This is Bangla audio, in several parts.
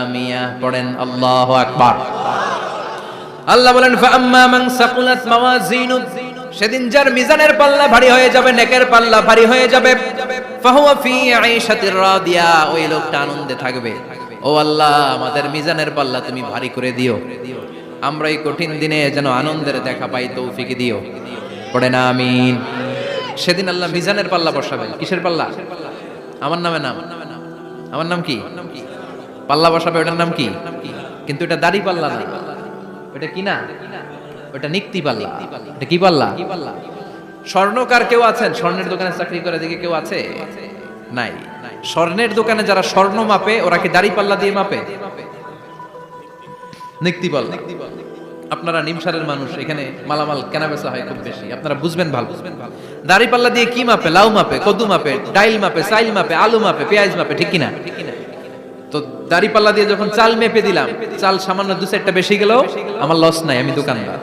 জামিয়া। পড়েন আল্লাহু আকবার। আল্লাহ বলেন ফাআম্মা মান সাকুলাত মাওয়াজিনু, সেদিন যার মিজানের পাল্লা ভারী হয়ে যাবে, নেকের পাল্লা ভারী হয়ে যাবে, ফাহুয়া ফি আইশাতির রাদিয়া, ওই লোকটা আনন্দে থাকবে। ও আল্লাহ, আমাদের মিজানের পাল্লা তুমি ভারী করে দিও, আমরা এই কঠিন দিনে যেন আনন্দের দেখা পাই, তৌফিক দিও। পড়ে না আমিন। সেদিন আল্লাহ মিজানের পাল্লা বসাবেন। কিসের পাল্লা? আমার নামে নাম, আমার নাম কি? পাল্লা বসাবে, ওটার নাম কি? কিন্তু এটা দাড়ি পাল্লা না, ওটা কি না, ওটা নিক্তি পাল্লা। এটা কি পাল্লা? স্বর্ণকার কেউ আছেন? স্বর্ণের দোকানে চাকরি করে দেখে কেউ আছে? নাই। স্বর্ণের দোকানে যারা স্বর্ণ মাপে, ওরা কি দাড়ি পাল্লা দিয়ে মাপে? নিক্তি পাল্লা। আপনারা নিমসারের মানুষ, এখানে মালামাল কেনা বেচা হয় খুব বেশি, আপনারা বুঝবেন ভালো। দাড়ি পাল্লা দিয়ে কি মাপে? লাউ মাপে, কদু মাপে, ডাইল মাপে, চাইল মাপে, আলু মাপে, পেঁয়াজ মাপে, ঠিক কিনা? তো দাড়ি পাল্লা দিয়ে যখন চাল মেপে দিলাম, চাল সামান্য দু চারটা বেশি গেলেও আমার লস নাই, আমি দোকানদার।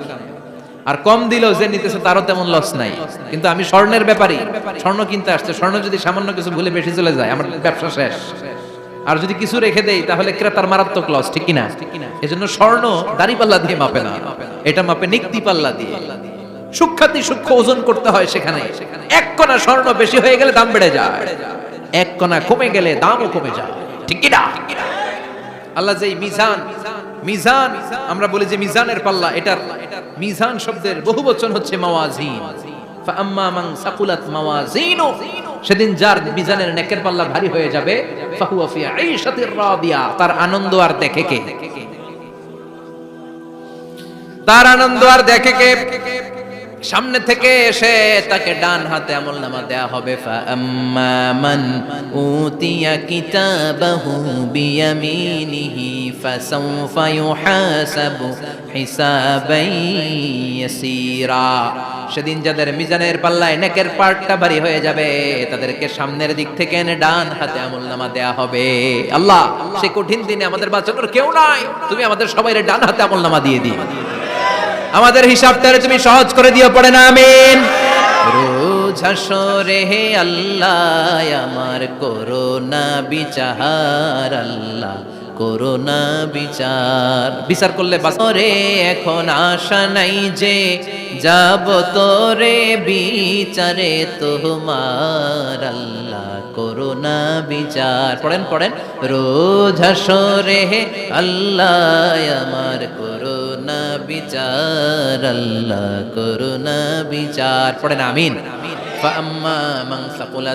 আর কম দিলেও যে নিতেছে তারও তেমন লস নাই। কিন্তু আমি স্বর্ণের ব্যাপারী, স্বর্ণ কিনতে আসছে, স্বর্ণ যদি সামান্য কিছু ভুলে বেশি চলে যায়, আমার ব্যবসা শেষ। আর যদি কিছু রেখে দেই, তাহলে ক্রেতার মারাত্মক লস, ঠিক কিনা? এজন্য স্বর্ণ দাড়ি পাল্লা দিয়ে মাপে না, এটা মাপে নিক্তি পাল্লা দিয়ে। সূক্ষ্মাতি সূক্ষ্ম ওজন করতে হয় সেখানে। এক কণা স্বর্ণ বেশি হয়ে গেলে দাম বেড়ে যায়, এক কণা কমে গেলে দামও কমে যায়, ঠিক কিনা? আল্লাহ যে মিজান, মিজান আমরা বলি যে মিজানের পাল্লা, এটার মিজান শব্দের বহুবচন হচ্ছে মাওয়াজিন। ফাআম্মা মান সাকুলাত মাওয়াজিনু, সেদিন যার মিজানের নেকের পাল্লা ভারী হয়ে যাবে, ফাহুয়া ফি আইশাতির রাদিয়া, তার আনন্দ আর দেখে কে? তার আনন্দ আর দেখে কে? সামনে থেকে এসে তাকে ডান হাতে আমলনামা দেয়া হবে। ফাআম্মা মান উতিয়া কিতাবাহু বিয়ামিনিহি ফাসাউফা ইউহাসাবু হিসাবান ইয়াসীরা, সেদিন যাদের মিজানের পাল্লায় নেকের পার্টটা ভারী হয়ে যাবে, তাদেরকে সামনের দিক থেকে এনে ডান হাতে আমলনামা দেয়া হবে। আল্লাহ, সেই কঠিন দিনে আমাদের বাঁচানোর কেউ নাই, তুমি আমাদের সবাইরে ডান হাতে আমলনামা দিয়ে দিও, আমাদের হিসাবটারে তুমি সহজ করে দিও। পড়ে না আমিন। রোজ হাসরে হে আল্লাহ আমার করোনা বিচার, আল্লাহ করোনা বিচার। বিচার করলে বাসরে এখন আশা নাই যে যাব তোরে বিচারে তোমার, আল্লাহ করোনা বিচার। পড়েন পড়েন। রোজ হাসরে হে আল্লাহ আমার করোনা বিচার, আল্লাহ করোনা বিচার। পড়েন আমিন। ফাআম্মা মান সাকুলাত